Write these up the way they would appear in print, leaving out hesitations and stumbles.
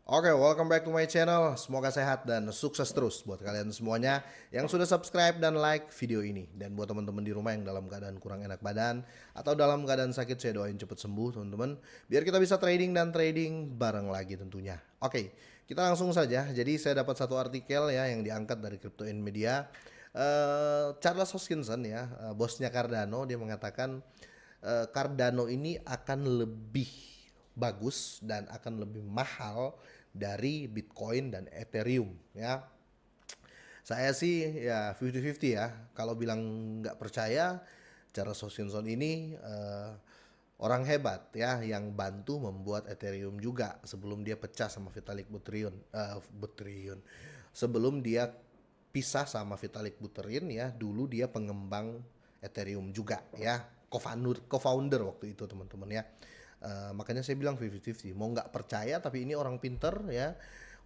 Oke, welcome back to my channel. Semoga sehat dan sukses terus buat kalian semuanya yang sudah subscribe dan like video ini. Dan buat teman-teman di rumah yang dalam keadaan kurang enak badan atau dalam keadaan sakit, saya doain cepet sembuh teman-teman. Biar kita bisa trading dan trading bareng lagi tentunya. Oke, kita langsung saja. Jadi saya dapat satu artikel ya yang diangkat dari Crypto in Media. Charles Hoskinson ya, bosnya Cardano, dia mengatakan Cardano ini akan lebih bagus dan akan lebih mahal dari Bitcoin dan Ethereum ya. Saya sih ya 50-50 ya. Kalau bilang nggak percaya, Charles Hoskinson ini orang hebat ya yang bantu membuat Ethereum juga sebelum dia pecah sama Vitalik Buterin. Sebelum dia pisah sama Vitalik Buterin ya, dulu dia pengembang Ethereum juga ya, co-founder waktu itu teman-teman ya. Makanya saya bilang 50-50. Mau nggak percaya tapi ini orang pinter ya,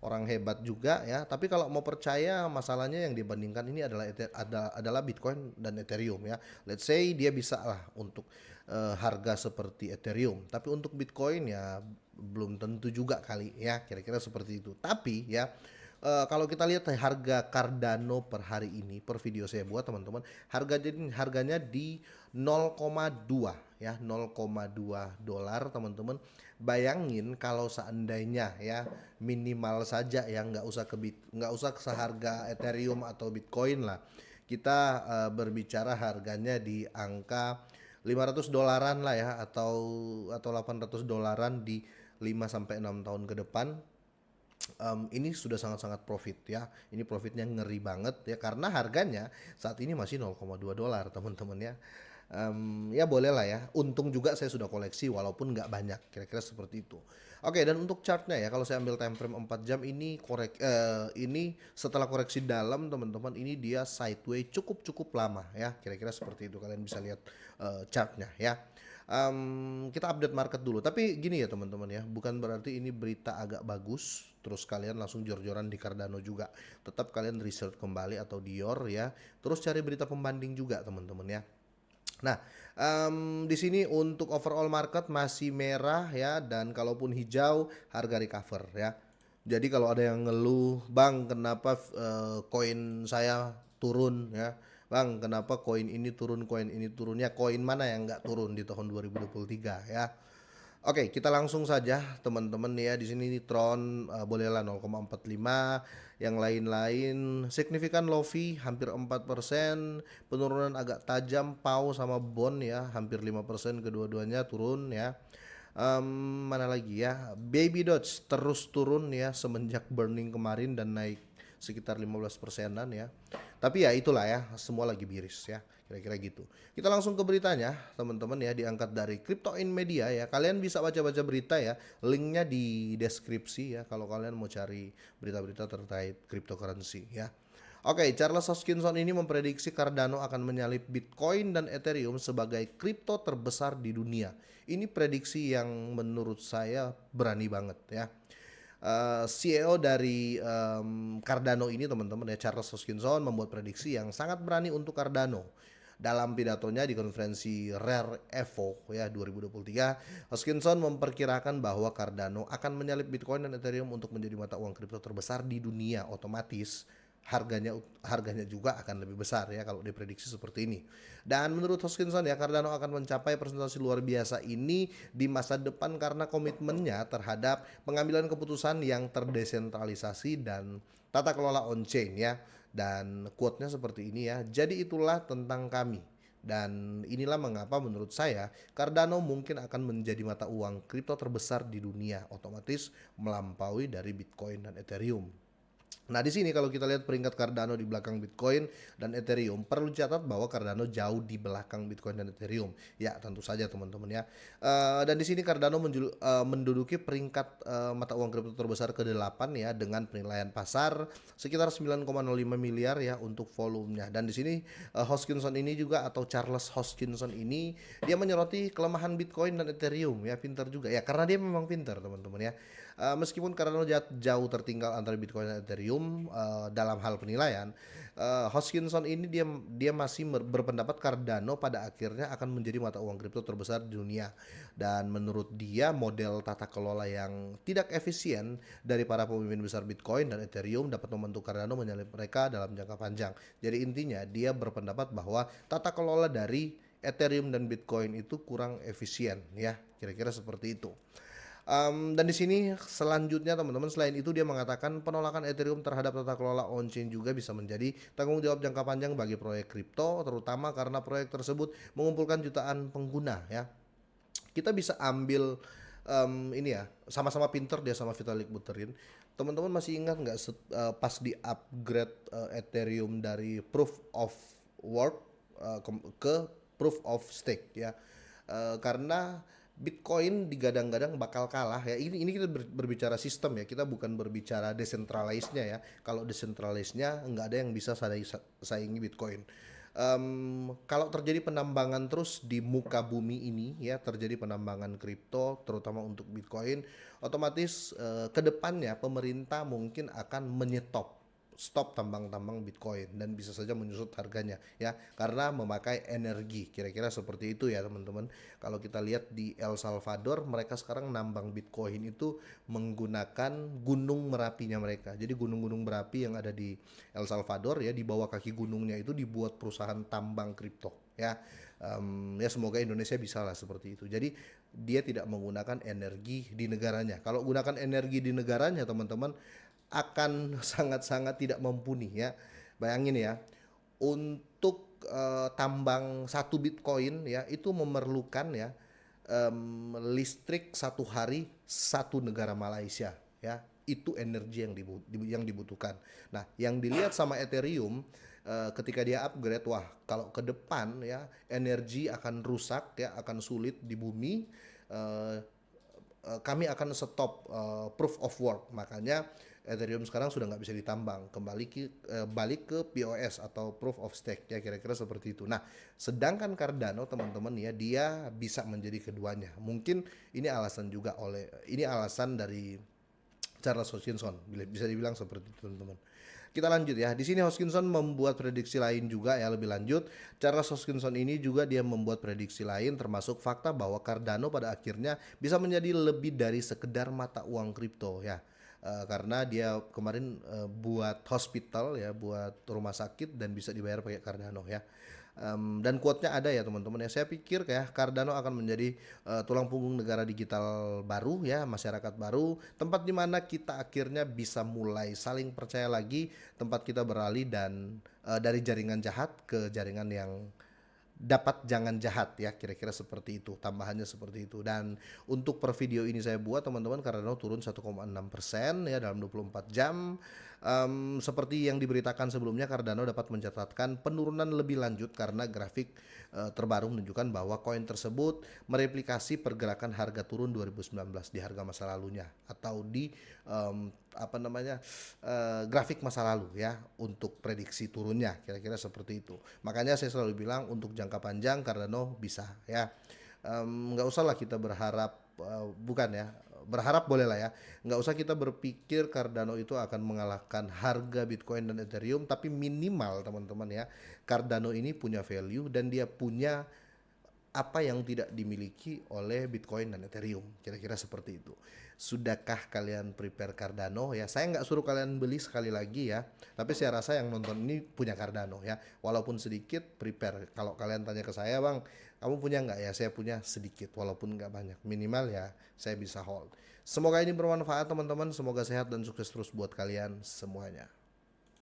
orang hebat juga ya. Tapi kalau mau percaya, masalahnya yang dibandingkan ini adalah Bitcoin dan Ethereum ya. Let's say dia bisa lah untuk harga seperti Ethereum, tapi untuk Bitcoin ya belum tentu juga kali ya, kira-kira seperti itu. Tapi ya kalau kita lihat harga Cardano per hari ini, per video saya buat teman-teman, harganya di 0,2 ya, 0,2 dolar teman-teman. Bayangin kalau seandainya ya minimal saja ya, nggak usah seharga Ethereum atau Bitcoin lah. Kita berbicara harganya di angka 500 dolaran lah ya, atau 800 dolaran di 5 sampai 6 tahun ke depan. Ini sudah sangat-sangat profit ya. Ini profitnya ngeri banget ya, karena harganya saat ini masih 0,2 dolar teman-teman ya. Ya boleh lah ya. Untung juga saya sudah koleksi walaupun nggak banyak. Kira-kira seperti itu. Oke, dan untuk chartnya ya, kalau saya ambil time frame 4 jam ini setelah koreksi dalam teman-teman, ini dia sideways cukup lama ya. Kira-kira seperti itu, kalian bisa lihat chartnya ya. Kita update market dulu. Tapi gini ya teman-teman ya, bukan berarti ini berita agak bagus terus kalian langsung jor-joran di Cardano juga. Tetap kalian research kembali atau Dior ya. Terus cari berita pembanding juga teman-teman ya. Nah, di sini untuk overall market masih merah ya, dan kalaupun hijau harga recover ya. Jadi kalau ada yang ngeluh, "Bang, kenapa koin saya turun ya? Bang, kenapa koin ini turun, koin ini turun?" Ya, koin mana yang nggak turun di tahun 2023 ya? Oke, kita langsung saja teman-teman ya. Di sini Tron bolehlah 0,45, yang lain-lain signifikan Lofi hampir 4%, penurunan agak tajam Pau sama Bond ya, hampir 5% kedua-duanya turun ya. Mana lagi ya? Baby Doge terus turun ya semenjak burning kemarin dan naik sekitar 15 persenan ya. Tapi ya itulah ya, semua lagi miris ya, kira-kira gitu. Kita langsung ke beritanya teman-teman ya, diangkat dari Crypto in Media ya. Kalian bisa baca-baca berita ya, linknya di deskripsi ya kalau kalian mau cari berita-berita terkait cryptocurrency ya. Oke, Charles Hoskinson ini memprediksi Cardano akan menyalip Bitcoin dan Ethereum sebagai kripto terbesar di dunia. Ini prediksi yang menurut saya berani banget ya. CEO dari Cardano ini teman-teman ya, Charles Hoskinson, membuat prediksi yang sangat berani untuk Cardano. Dalam pidatonya di konferensi Rare Evo ya 2023, Hoskinson memperkirakan bahwa Cardano akan menyalip Bitcoin dan Ethereum untuk menjadi mata uang kripto terbesar di dunia. Otomatis harganya juga akan lebih besar ya kalau diprediksi seperti ini. Dan menurut Hoskinson ya, Cardano akan mencapai presentasi luar biasa ini di masa depan karena komitmennya terhadap pengambilan keputusan yang terdesentralisasi dan tata kelola on-chain ya. Dan quote-nya seperti ini ya, "Jadi itulah tentang kami. Dan inilah mengapa menurut saya Cardano mungkin akan menjadi mata uang kripto terbesar di dunia, otomatis melampaui dari Bitcoin dan Ethereum." Nah, di sini kalau kita lihat peringkat Cardano di belakang Bitcoin dan Ethereum, perlu dicatat bahwa Cardano jauh di belakang Bitcoin dan Ethereum. Ya, tentu saja teman-teman ya. Dan di sini Cardano menduduki peringkat mata uang kripto terbesar ke-8 ya, dengan penilaian pasar sekitar 9,05 miliar ya untuk volumenya. Dan di sini Hoskinson ini juga, atau Charles Hoskinson ini, dia menyoroti kelemahan Bitcoin dan Ethereum ya, pintar juga ya, karena dia memang pintar teman-teman ya. Meskipun Cardano jauh tertinggal antara Bitcoin dan Ethereum dalam hal penilaian, Hoskinson ini dia masih berpendapat Cardano pada akhirnya akan menjadi mata uang kripto terbesar di dunia. Dan menurut dia model tata kelola yang tidak efisien dari para pemimpin besar Bitcoin dan Ethereum dapat membantu Cardano menyalip mereka dalam jangka panjang. Jadi intinya dia berpendapat bahwa tata kelola dari Ethereum dan Bitcoin itu kurang efisien ya, kira-kira seperti itu. Dan di sini selanjutnya teman-teman, selain itu dia mengatakan penolakan Ethereum terhadap tata kelola on-chain juga bisa menjadi tanggung jawab jangka panjang bagi proyek kripto, terutama karena proyek tersebut mengumpulkan jutaan pengguna ya. Kita bisa ambil ini ya, sama-sama pinter dia sama Vitalik Buterin. Teman-teman masih ingat nggak pas di upgrade Ethereum dari proof of work ke proof of stake ya. Karena Bitcoin digadang-gadang bakal kalah ya. Ini kita berbicara sistem ya. Kita bukan berbicara decentralized-nya ya. Kalau decentralized-nya nggak ada yang bisa saingi Bitcoin. Kalau terjadi penambangan terus di muka bumi ini ya, terjadi penambangan kripto terutama untuk Bitcoin, otomatis ke depannya pemerintah mungkin akan stop tambang-tambang Bitcoin dan bisa saja menyusut harganya ya, karena memakai energi, kira-kira seperti itu ya teman-teman. Kalau kita lihat di El Salvador, mereka sekarang nambang Bitcoin itu menggunakan gunung merapinya mereka. Jadi gunung-gunung berapi yang ada di El Salvador ya, di bawah kaki gunungnya itu dibuat perusahaan tambang kripto ya. Ya semoga Indonesia bisa lah seperti itu. Jadi dia tidak menggunakan energi di negaranya. Kalau gunakan energi di negaranya teman-teman akan sangat-sangat tidak mumpuni ya. Bayangin ya, untuk tambang satu Bitcoin ya itu memerlukan ya listrik satu hari satu negara Malaysia ya. Itu energi yang dibutuhkan. Nah, yang dilihat sama Ethereum ketika dia upgrade, wah kalau ke depan ya energi akan rusak ya, akan sulit di bumi. Kami akan stop proof of work, makanya Ethereum sekarang sudah nggak bisa ditambang, balik ke POS atau proof of stake ya, kira-kira seperti itu. Nah, sedangkan Cardano teman-teman ya, dia bisa menjadi keduanya. Mungkin ini alasan dari Charles Hoskinson, bisa dibilang seperti itu teman-teman. Kita lanjut ya. Di sini Hoskinson membuat prediksi lain juga ya, lebih lanjut. Charles Hoskinson ini juga dia membuat prediksi lain, termasuk fakta bahwa Cardano pada akhirnya bisa menjadi lebih dari sekedar mata uang kripto ya. Karena dia kemarin buat hospital ya, buat rumah sakit dan bisa dibayar pakai Cardano ya. Dan quote-nya ada ya teman-teman ya. Saya pikir kayak Cardano akan menjadi tulang punggung negara digital baru ya, masyarakat baru, tempat di mana kita akhirnya bisa mulai saling percaya lagi, tempat kita beralih dan dari jaringan jahat ke jaringan yang dapat jangan jahat ya, kira-kira seperti itu, tambahannya seperti itu. Dan untuk per video ini saya buat teman-teman, Cardano turun 1,6% ya dalam 24 jam. Seperti yang diberitakan sebelumnya, Cardano dapat mencatatkan penurunan lebih lanjut karena grafik terbaru menunjukkan bahwa koin tersebut mereplikasi pergerakan harga turun 2019 di harga masa lalunya, atau di grafik masa lalu ya, untuk prediksi turunnya, kira-kira seperti itu. Makanya saya selalu bilang untuk jangka panjang Cardano bisa ya. Nggak usah lah kita berharap, bukan ya, berharap boleh lah ya, nggak usah kita berpikir Cardano itu akan mengalahkan harga Bitcoin dan Ethereum, tapi minimal teman-teman ya, Cardano ini punya value dan dia punya apa yang tidak dimiliki oleh Bitcoin dan Ethereum, kira-kira seperti itu. Sudahkah kalian prepare Cardano ya? Saya nggak suruh kalian beli sekali lagi ya, tapi saya rasa yang nonton ini punya Cardano ya, walaupun sedikit prepare. Kalau kalian tanya ke saya, bang kamu punya nggak ya, saya punya sedikit walaupun nggak banyak, minimal ya saya bisa hold. Semoga ini bermanfaat teman-teman, semoga sehat dan sukses terus buat kalian semuanya.